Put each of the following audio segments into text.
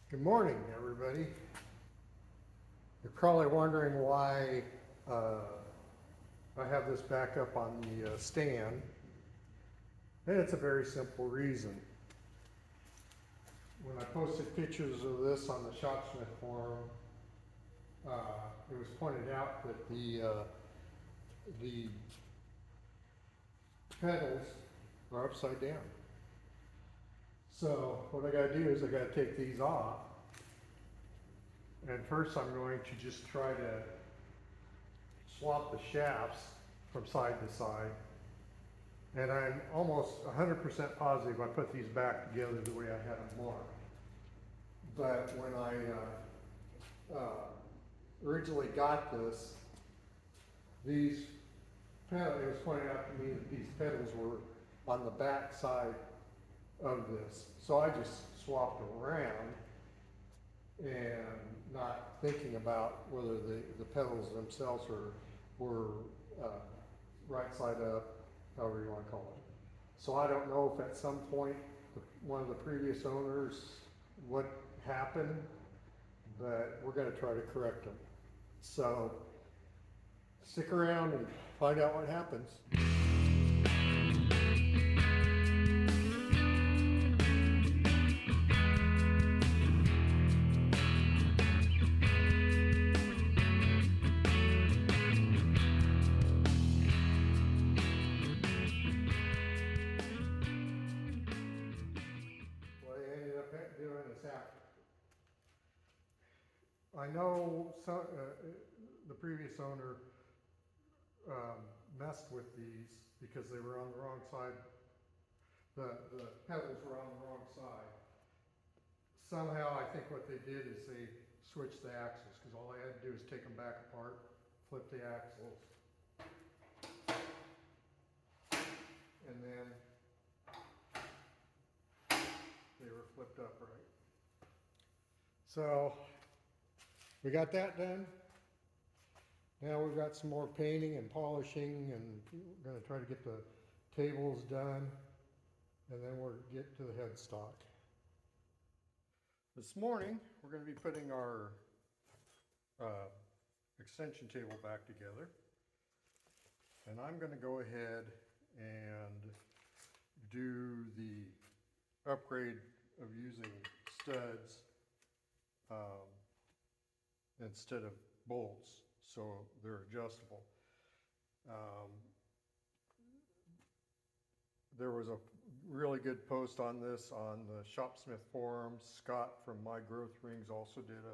Good morning, everybody. You're probably wondering why I have this back up on the stand, and it's a very simple reason. When I posted pictures of this on the Shopsmith forum, it was pointed out that the pedals are upside down. So what I got to do is I got to take these off. And first I'm going to just try to swap the shafts from side to side. And I'm almost 100% positive I put these back together the way I had them marked. But when I originally got this, these pedals, it was pointed out to me that these pedals were on the back side of this. So I just swapped them around and not thinking about whether the pedals themselves were right side up, however you want to call it. So I don't know if at some point one of the previous owners, what happened, but we're going to try to correct them. So stick around and find out what happens. I know the previous owner messed with these because they were on the wrong side. The pedals were on the wrong side. Somehow I think what they did is they switched the axles because all I had to do is take them back apart, flip the axles, and then they were flipped upright. So we got that done. Now we've got some more painting and polishing, and we're going to try to get the tables done, and then we'll get to the headstock. This morning we're going to be putting our extension table back together, and I'm going to go ahead and do the upgrade of using studs instead of bolts, so they're adjustable. There was a really good post on this on the Shopsmith forums. Scott from My Growth Rings also did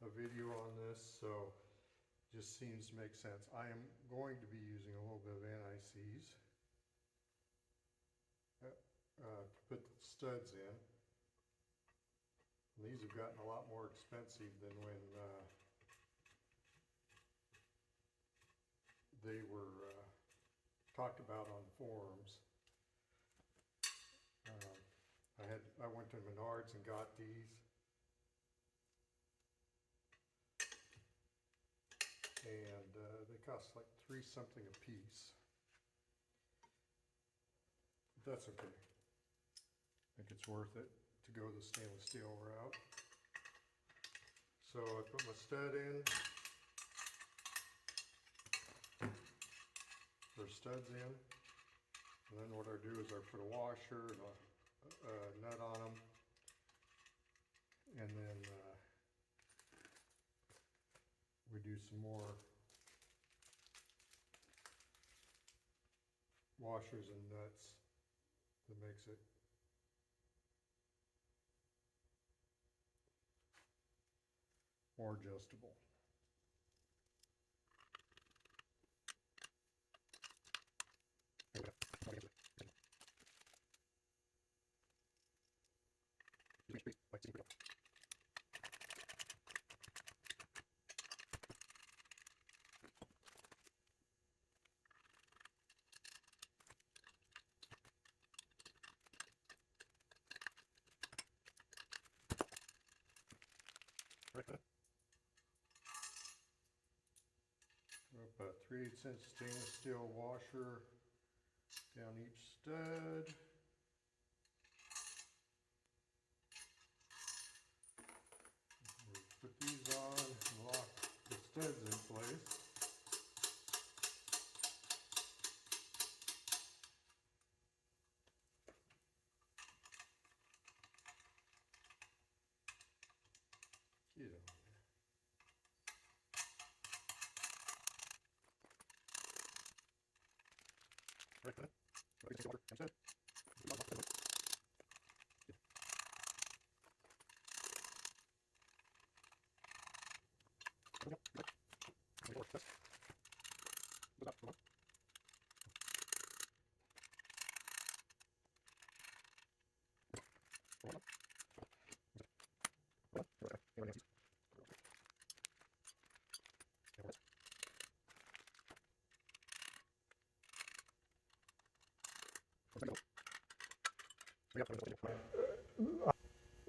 a video on this, so just seems to make sense. I am going to be using a little bit of anti-seize to put the studs in. And these have gotten a lot more expensive than when they were talked about on forums. I went to Menards and got these, and they cost like $3 something a piece. But that's okay. I think it's worth it to go the stainless steel route. So I put my stud in. There's studs in, and then what I do is I put a washer and a nut on them, and then we do some more washers and nuts that makes it more adjustable. Up a 3/8" stainless steel washer down each stud.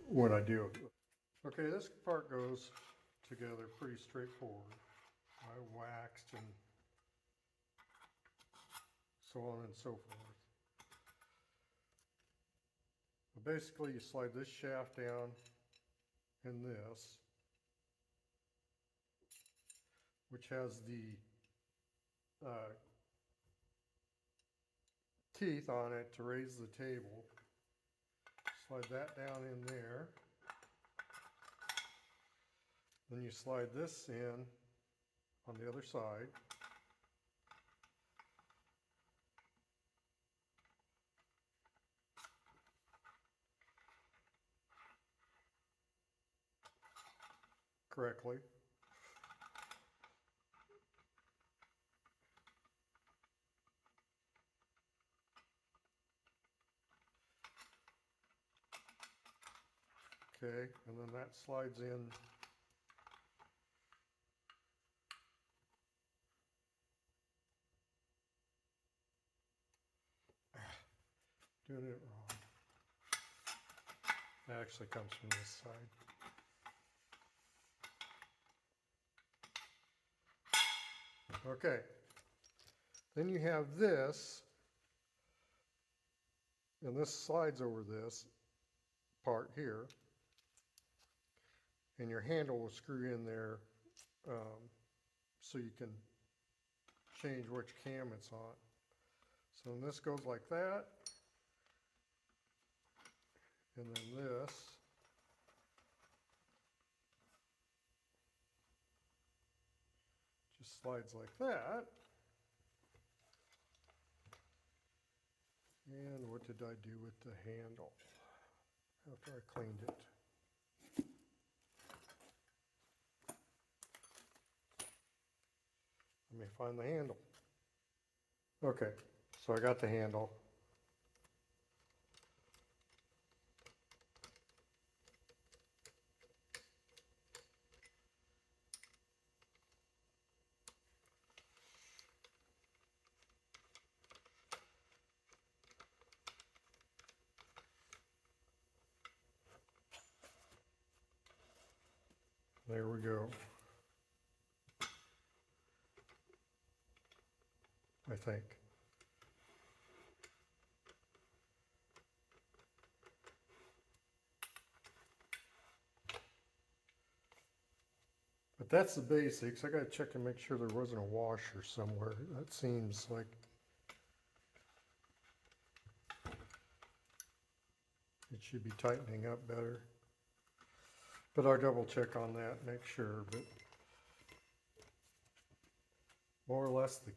When I do. Okay, this part goes together pretty straightforward. I waxed and so on and so forth. But basically, you slide this shaft down in this, which has the teeth on it to raise the table. Slide that down in there. Then you slide this in on the other side. Correctly. Okay, and then that slides in doing it wrong. That actually comes from this side. Okay, then you have this, and this slides over this part here, and your handle will screw in there so you can change which cam it's on. So then this goes like that, and then this just slides like that. And what did I do with the handle after I cleaned it? Let me find the handle. Okay, so I got the handle. There we go. I think. But that's the basics. I gotta check and make sure there wasn't a washer somewhere. That seems like it should be tightening up better. But I'll double check on that, make sure. But more or less the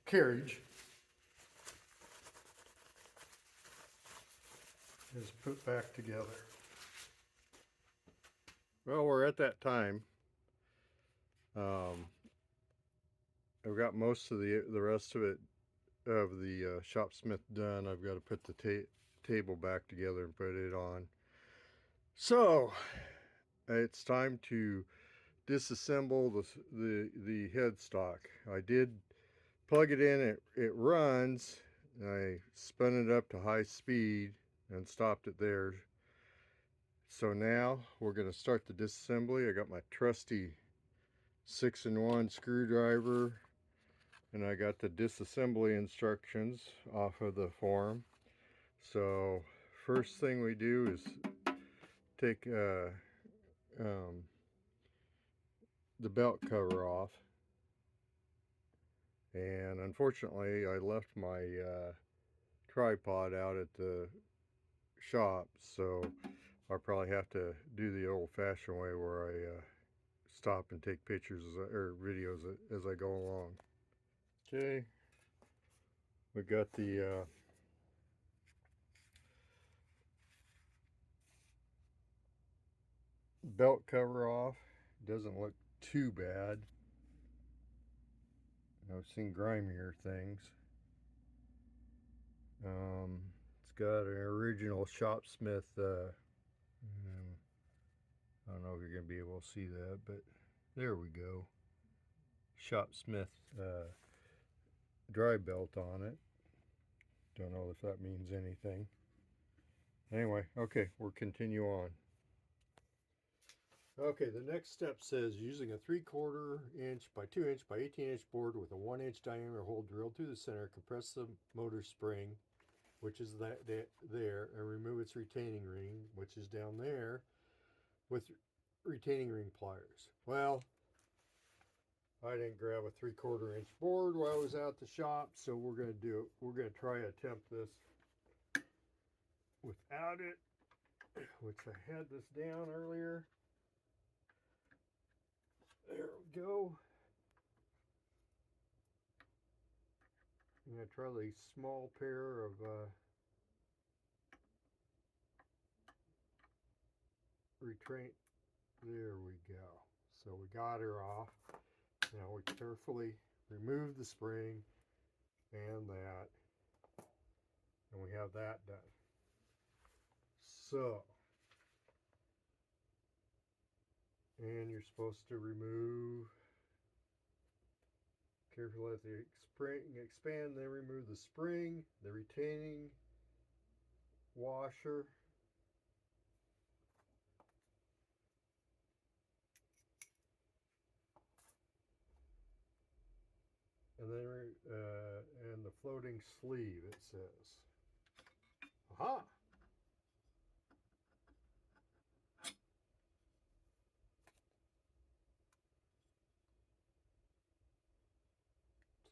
carriage is put back together. Well, we're at that time. I've got most of the rest of it, of the Shopsmith done. I've got to put the table back together and put it on. So it's time to disassemble the headstock. I did plug it in, it runs. I spun it up to high speed and stopped it there. So now we're going to start the disassembly. I got my trusty 6-in-1 screwdriver, and I got the disassembly instructions off of the form. So first thing we do is take the belt cover off, and unfortunately I left my tripod out at the shop, so I'll probably have to do the old-fashioned way where I stop and take pictures or videos as I go along. Okay, we got the belt cover off. Doesn't look too bad. I've seen grimier things. It's got an original Shopsmith. I don't know if you're going to be able to see that, but there we go. Shopsmith dry belt on it. Don't know if that means anything. Anyway, okay, we'll continue on. Okay, the next step says using a 3/4 inch by 2 inch by 18 inch board with a 1 inch diameter hole drilled through the center, compress the motor spring, which is there, and remove its retaining ring, which is down there, with retaining ring pliers. Well, I didn't grab a 3/4 inch board while I was out the shop, so we're going to try to attempt this without it, which I had this down earlier. There we go. I'm going to try the small pair of retrain. There we go. So we got her off. Now we carefully remove the spring and that, and we have that done. So, and you're supposed to remove, carefully let the spring expand, then remove the spring, the retaining washer, and then and the floating sleeve, it says. Aha!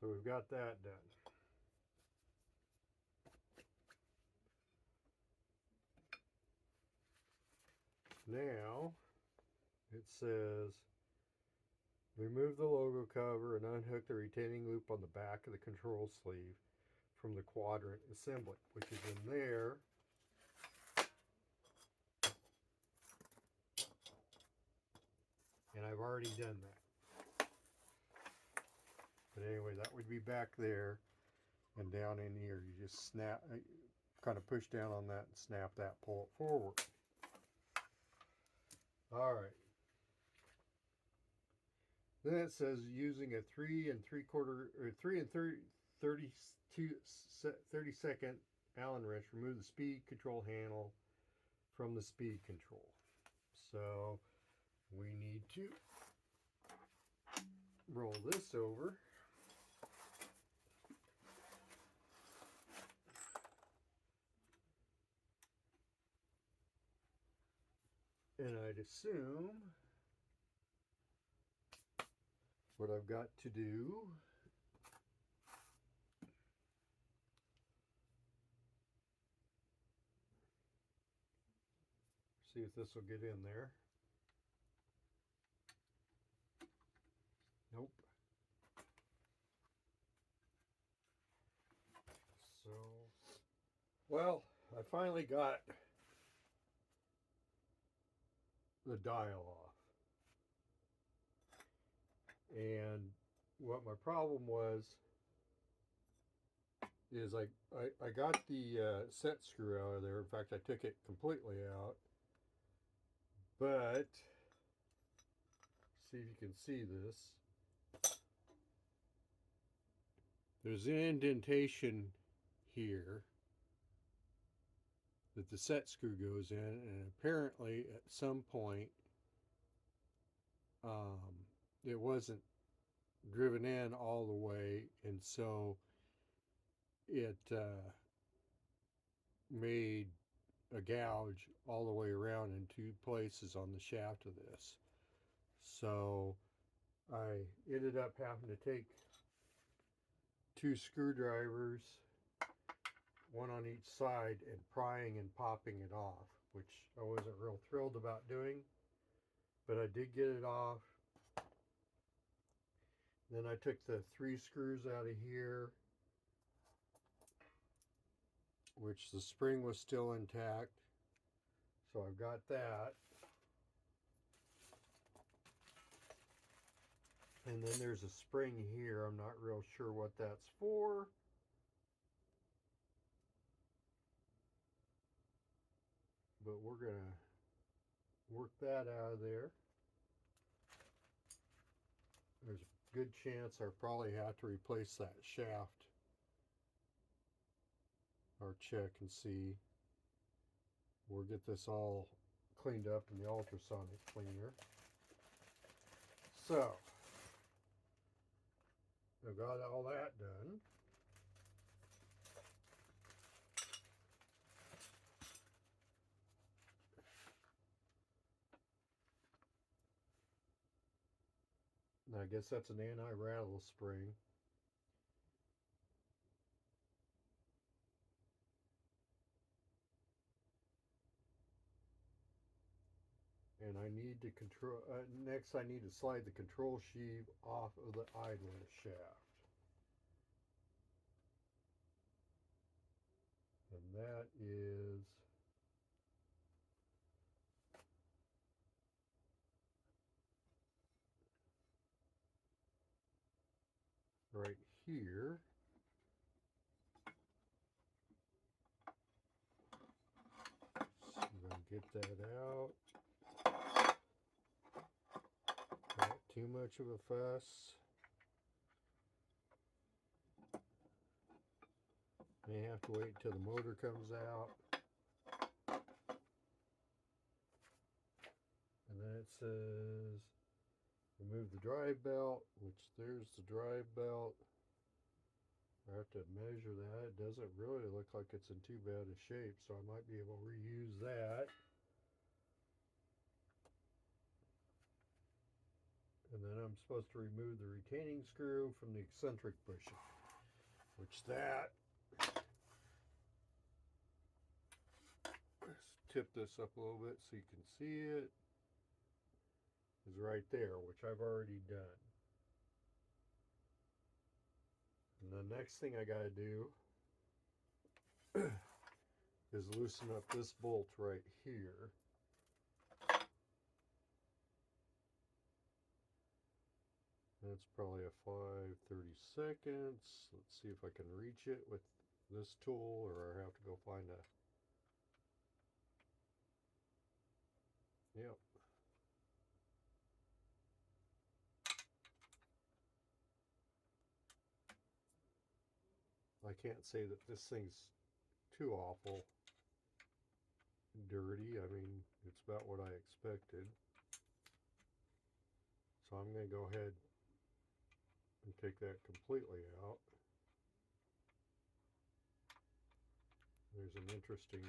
So we've got that done. Now it says remove the logo cover and unhook the retaining loop on the back of the control sleeve from the quadrant assembly, which is in there. And I've already done that. But anyway, that would be back there, and down in here you just snap, kind of push down on that and snap that, pull it forward. All right. Then it says using a 3 and 30 second Allen wrench, remove the speed control handle from the speed control. So we need to roll this over. And I'd assume what I've got to do see if this will get in there. Nope. So, well, I finally got the dial off. And what my problem was is I got the set screw out of there. In fact, I took it completely out. But, see if you can see this. There's an indentation here that the set screw goes in, and apparently at some point it wasn't driven in all the way, and so it made a gouge all the way around in 2 places on the shaft of this. So I ended up having to take 2 screwdrivers, one on each side, and prying and popping it off, which I wasn't real thrilled about doing, but I did get it off. Then I took the 3 screws out of here, which the spring was still intact, so I've got that. And then there's a spring here. I'm not real sure what that's for. But we're going to work that out of there. There's a good chance I probably have to replace that shaft. Or check and see. We'll get this all cleaned up in the ultrasonic cleaner. So, I've got all that done. And I guess that's an anti-rattle spring. And I need to control, next I need to slide the control sheave off of the idler shaft. And that is right here. So I'm going to get that out. Not too much of a fuss. May have to wait until the motor comes out. And then it says remove the drive belt, which there's the drive belt. I have to measure that. It doesn't really look like it's in too bad a shape, so I might be able to reuse that. And then I'm supposed to remove the retaining screw from the eccentric bushing, which that, let's tip this up a little bit so you can see it, is right there, which I've already done. And the next thing I got to do is loosen up this bolt right here. That's probably a 5/32. Let's see if I can reach it with this tool, or I have to go find a... Yep. I can't say that this thing's too awful dirty. I mean, it's about what I expected. So I'm going to go ahead and take that completely out. There's an interesting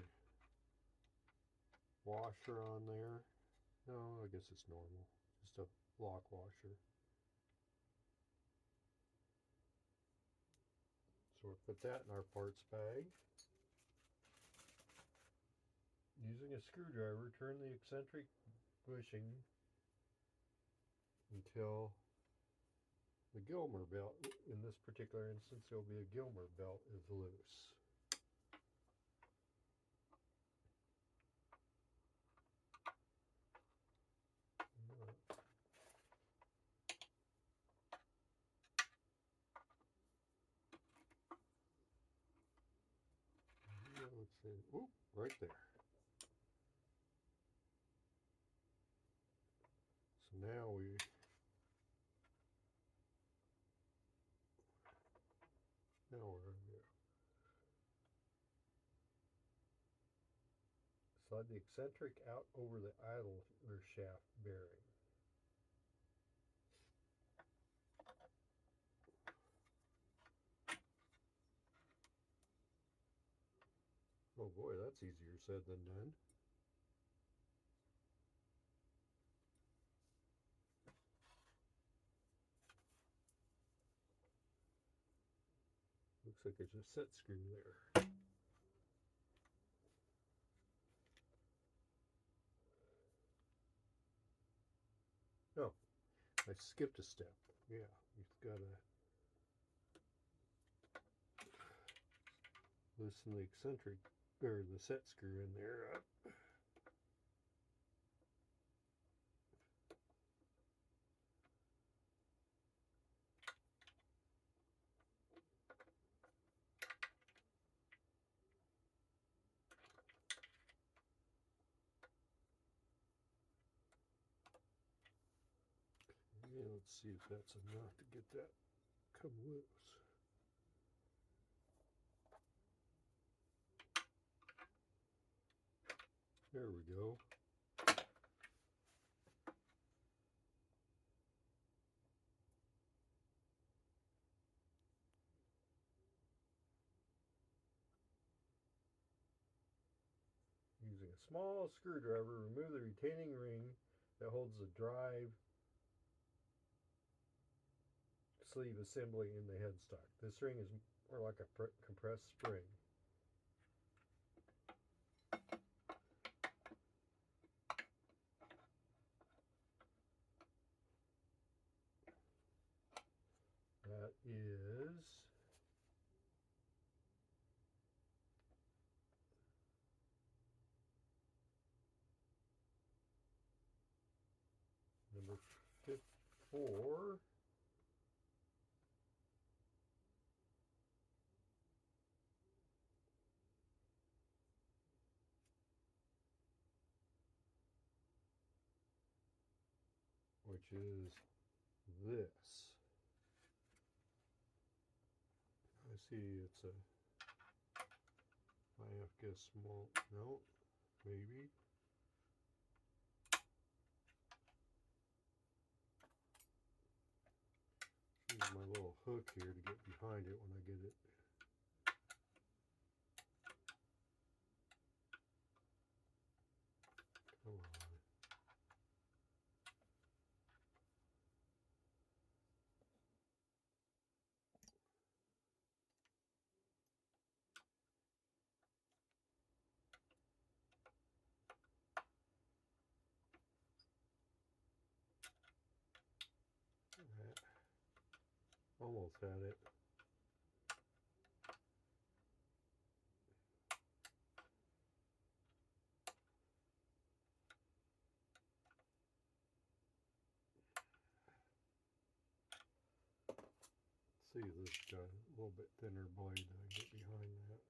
washer on there. No, I guess it's normal. Just a lock washer. So we'll put that in our parts bag. Using a screwdriver, turn the eccentric bushing until the Gilmer belt, in this particular instance, it'll be a Gilmer belt, is loose. Let's see. Oop, right there. So now we're going to slide the eccentric out over the idler shaft bearing. Oh boy, that's easier said than done. Looks like there's a set screw there. Oh, I skipped a step. Yeah, you've got to loosen the eccentric, or the set screw in there up. Let's see if that's enough to get that come loose. There we go. Using a small screwdriver, remove the retaining ring that holds the drive sleeve assembly in the headstock. This ring is more like a compressed spring. That is number 4. Which is this. I see it's a, I have to guess small, no, maybe. Use my little hook here to get behind it when I get it. Come on. Almost had it. See this got a little bit thinner blade that I get behind that.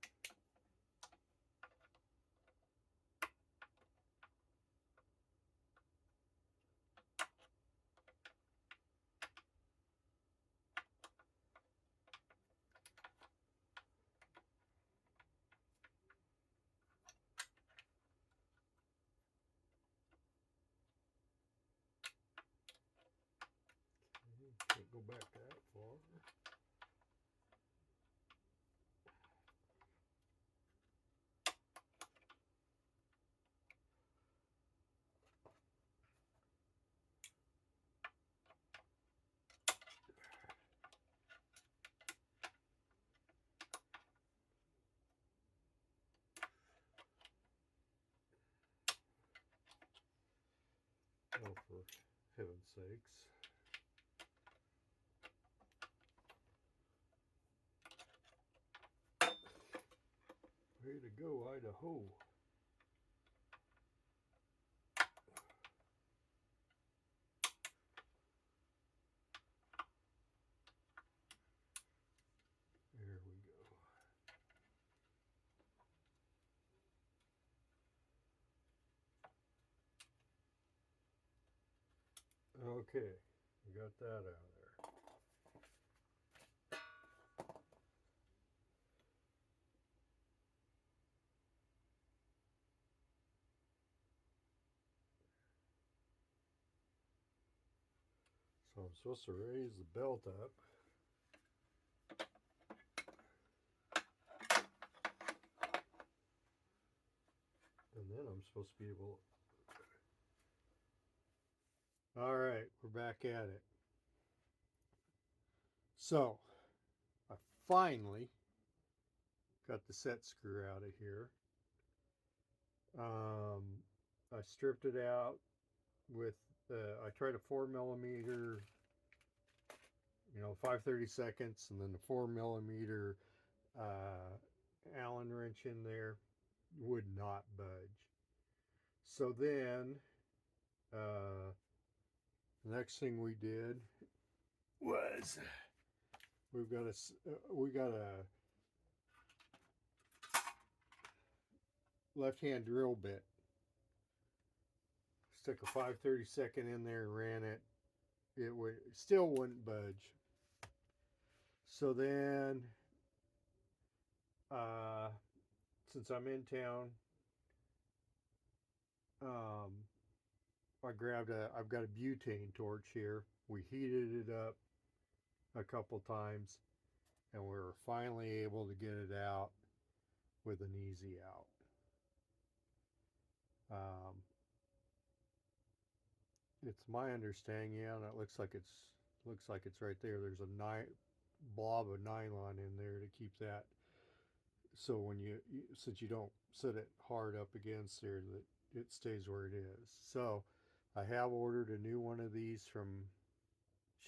Can't go back that far. Oh, for heaven's sakes. Way to go, Idaho. There we go. Okay, we got that out of there. So I'm supposed to raise the belt up. And then I'm supposed to be able to... All right, we're back at it. So, I finally got the set screw out of here. I stripped it out with, I tried a 4mm, 5/32, and then the 4mm Allen wrench in there would not budge. So then, the next thing we did was we got a left-hand drill bit. Stuck a 5/32 in there and ran it still wouldn't budge. So then, since I'm in town, I've got a butane torch here. We heated it up a couple times, and we were finally able to get it out with an easy out. It's my understanding, yeah, and it looks like it's right there. There's a blob of nylon in there to keep that. So when since you don't set it hard up against there, that it stays where it is. So I have ordered a new one of these from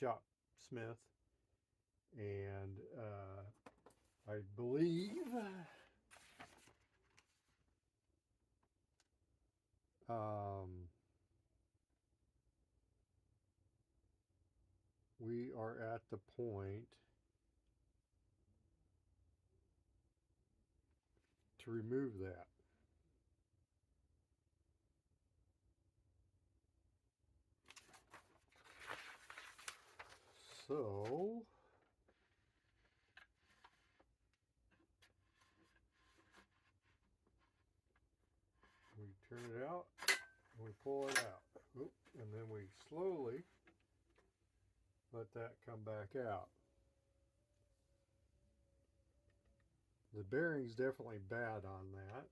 Shopsmith, and I believe we are at the point to remove that. So we turn it out and we pull it out. Oop, and then we slowly let that come back out. The bearing's definitely bad on that.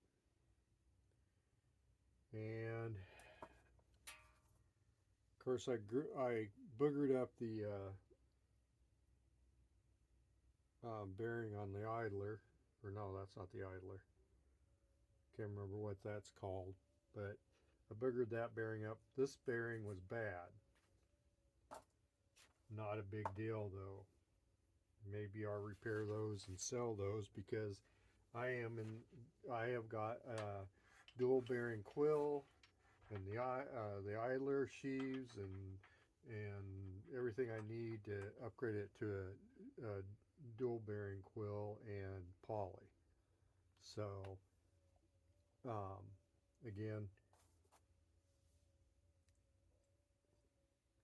And of course I boogered up the bearing on the idler. Or no, that's not the idler. Can't remember what that's called. But I boogered that bearing up. This bearing was bad. Not a big deal though. Maybe I'll repair those and sell those, because I have got dual bearing Quill and the idler sheaves and everything I need to upgrade it to a dual bearing Quill and poly. So again,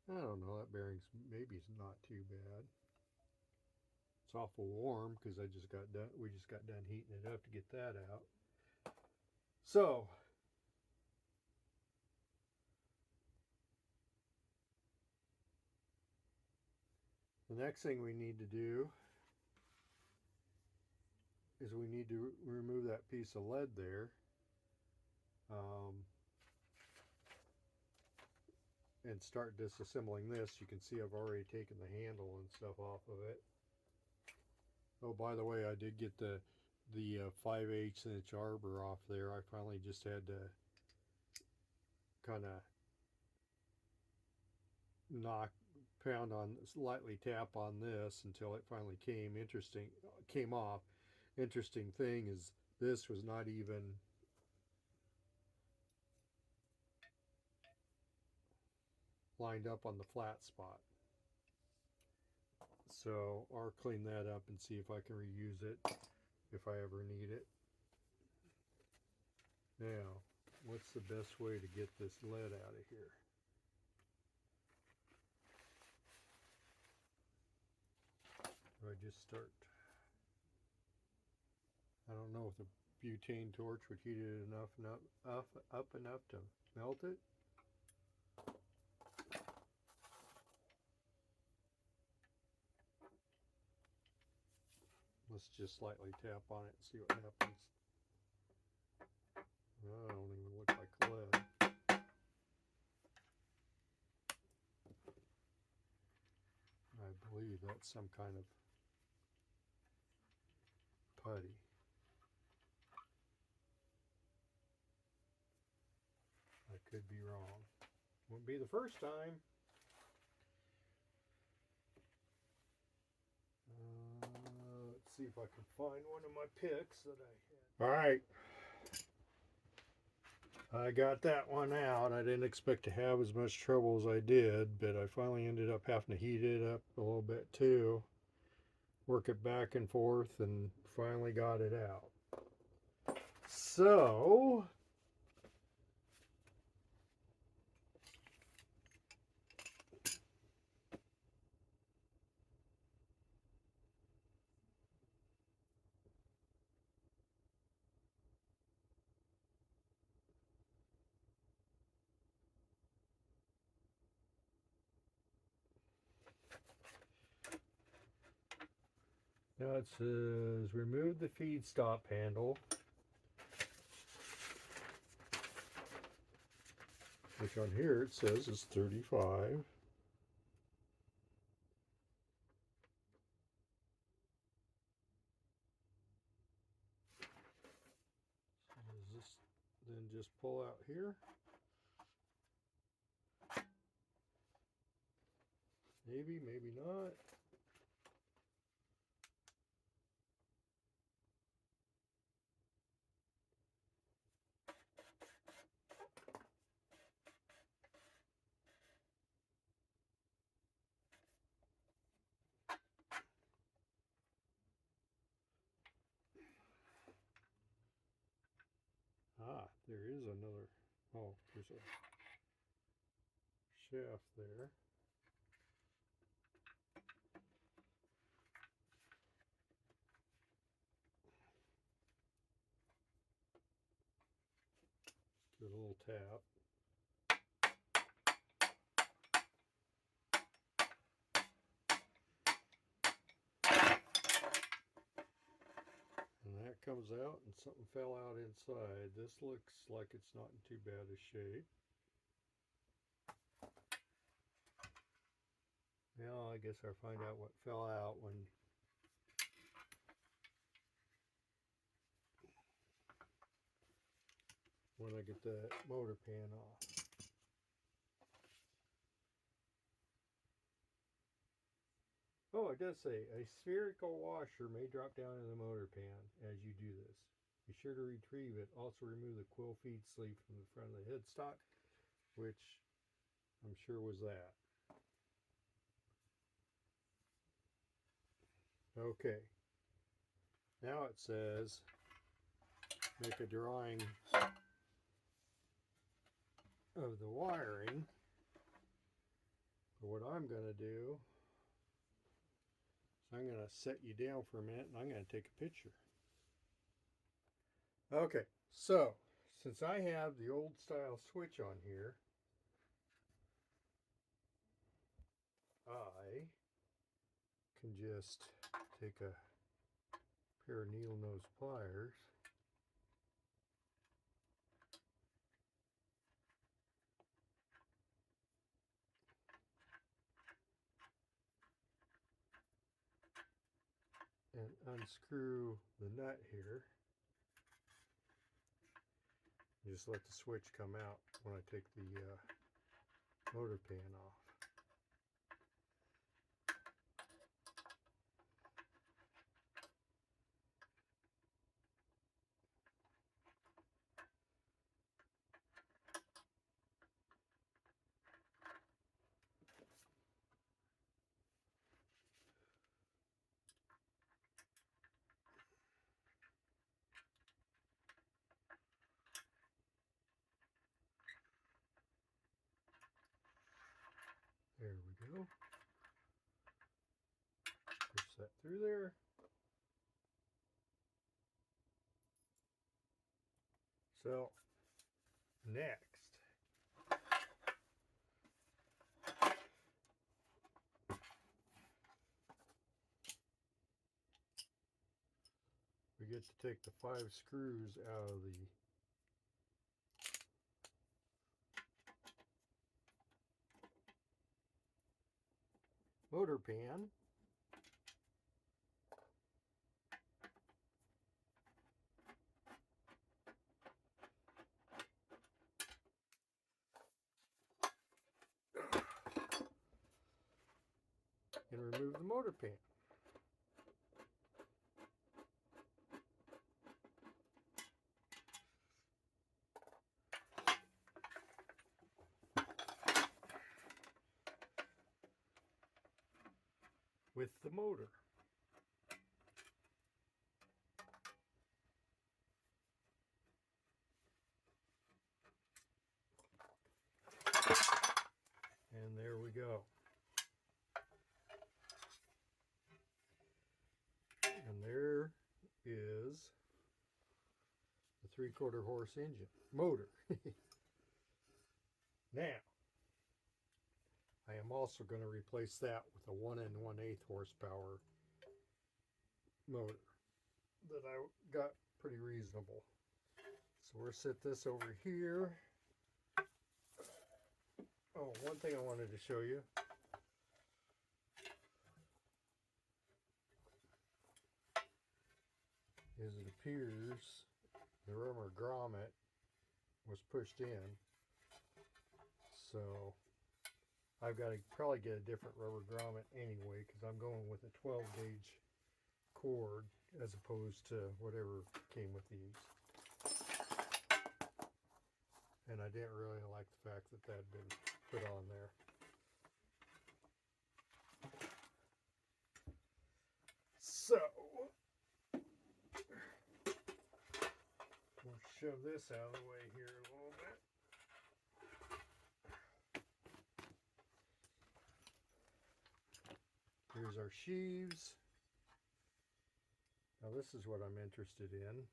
I don't know, that bearing's maybe it's not too bad. It's awful warm because we just got done heating it up to get that out. So the next thing we need to do is we need to remove that piece of lead there, and start disassembling this. You can see I've already taken the handle and stuff off of it. Oh, by the way, I did get the 5/8 inch arbor off there. I finally just had to kind of lightly tap on this until it finally came off. Interesting thing is this was not even lined up on the flat spot. So I'll clean that up and see if I can reuse it if I ever need it. Now, what's the best way to get this lead out of here? Do I just start? I don't know if the butane torch would heat it up enough to melt it. Let's just slightly tap on it and see what happens. Well, that don't even look like lead. I believe that's some kind of putty. I could be wrong. Won't be the first time. Let's see if I can find one of my picks that I had. All right. I got that one out. I didn't expect to have as much trouble as I did, but I finally ended up having to heat it up a little bit too. Work it back and forth, and finally got it out. So Now it says remove the feed stop handle, which on here it says is 35. So does this then just pull out here? Maybe, maybe not. Ah, there is another. Oh, there's a shaft there. Do a little tap. And that comes out and something fell out inside. This looks like it's not in too bad a shape. Now I guess I'll find out what fell out when I get the motor pan off. Oh, it does say a spherical washer may drop down in the motor pan as you do this. Be sure to retrieve it. Also remove the quill feed sleeve from the front of the headstock, which I'm sure was that. Okay. Now it says make a drawing of the wiring. But what I'm going to do is I'm going to set you down for a minute and I'm going to take a picture. Okay, so since I have the old style switch on here, I can just take a pair of needle nose pliers and unscrew the nut here. Just let the switch come out when I take the motor pan off. There we go. Push that through there. So, next, we get to take the 5 screws out of the motor pan. And remove the motor pan. With the motor. And there we go. And there is the 3/4 horse engine motor. Now, I am also going to replace that with a 1 1/8 horsepower motor that I got pretty reasonable. So we'll set this over here. Oh, one thing I wanted to show you is it appears the rubber grommet was pushed in. So I've got to probably get a different rubber grommet anyway, because I'm going with a 12 gauge cord as opposed to whatever came with these. And I didn't really like the fact that that had been put on there. So we'll shove this out of the way here a little bit. Here's our sheaves. Now this is what I'm interested in.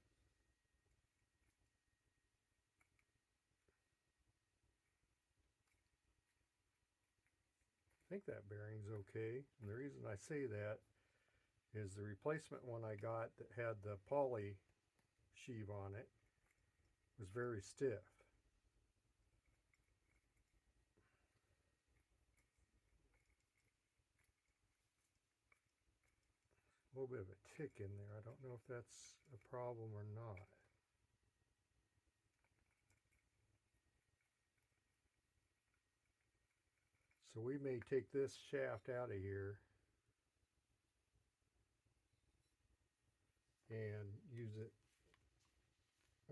I think that bearing's okay. And the reason I say that is the replacement one I got that had the poly sheave on it was very stiff. A little bit of a tick in there. I don't know if that's a problem or not. So we may take this shaft out of here and use it.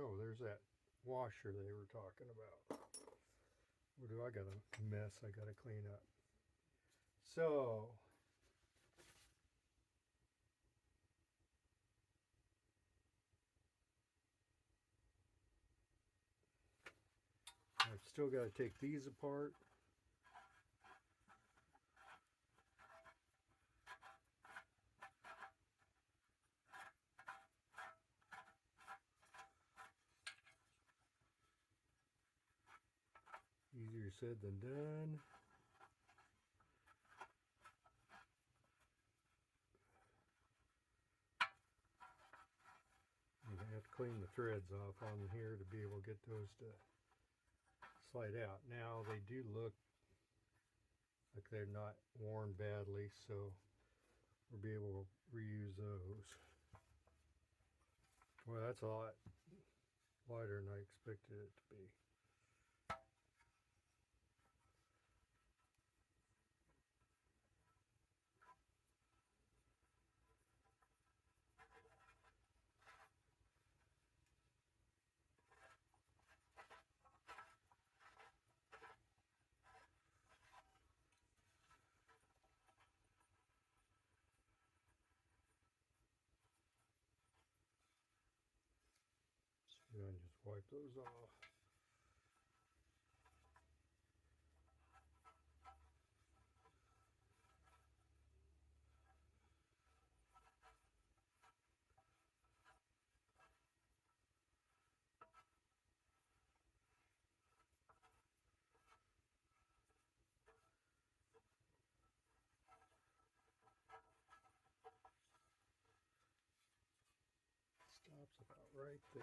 Oh, there's that washer they were talking about. What do I got a mess I got to clean up. So I've still got to take these apart. Easier said than done. You have to clean the threads off on here to be able to get those to slide out. Now they do look like they're not worn badly, so we'll be able to reuse those. Well, that's a lot lighter than I expected it to be. And just wipe those off. Stops about right there.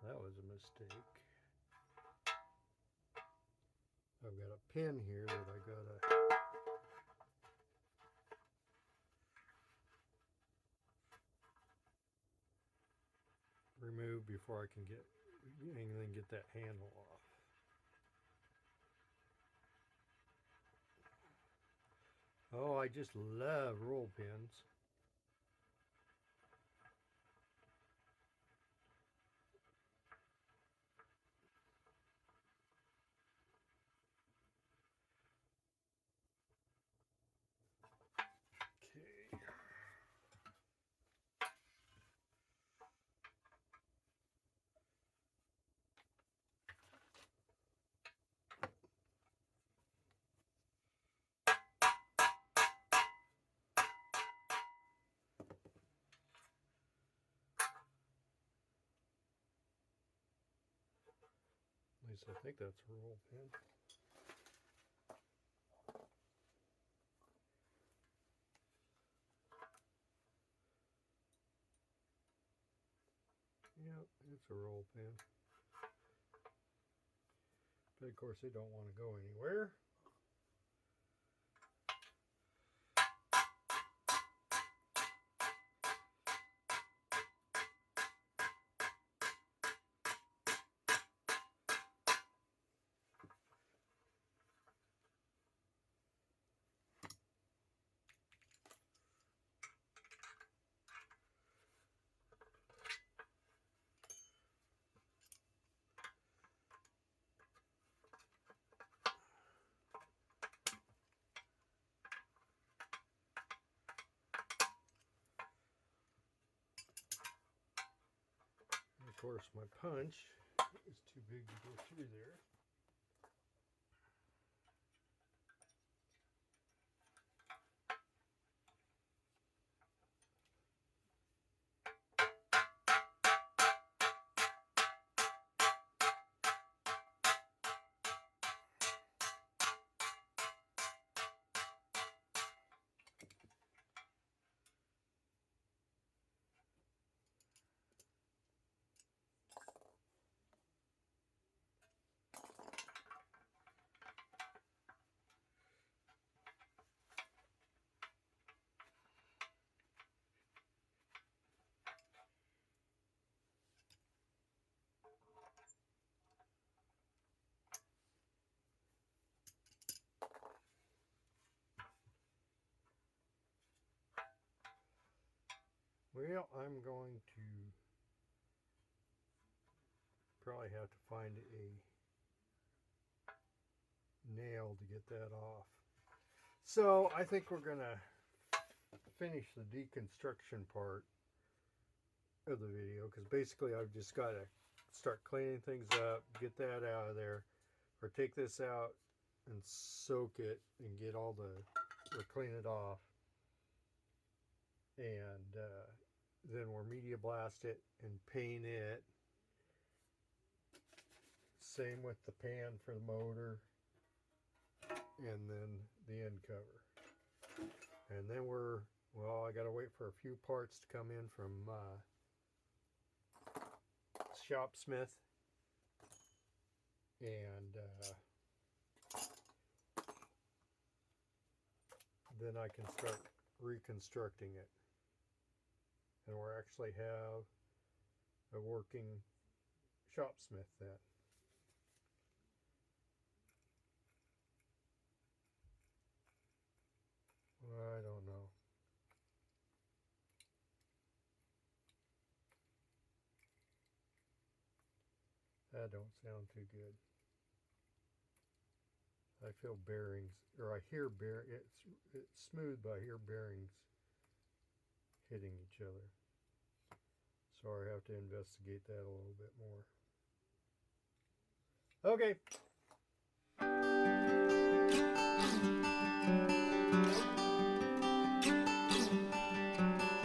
That was a mistake. I've got a pin here that I gotta remove before I can get anything, get that handle off. Oh, I just love roll pins. Okay. At least I think that's a roll pin. Yep, it's a roll pin. But of course they don't want to go anywhere. Of course, my punch is too big to go through there. Well, I'm going to probably have to find a nail to get that off. So I think we're gonna finish the deconstruction part of the video, because basically I've just got to start cleaning things up, get that out of there, or take this out and soak it and get all the, or clean it off, and then we'll media blast it and paint it. Same with the pan for the motor, and then the end cover. And then well, I gotta wait for a few parts to come in from Shopsmith, and then I can start reconstructing it. And we'll actually have a working Shopsmith then. I don't know. That don't sound too good. I feel bearings, or I hear it's smooth, but I hear bearings hitting each other. So I have to investigate that a little bit more. Okay,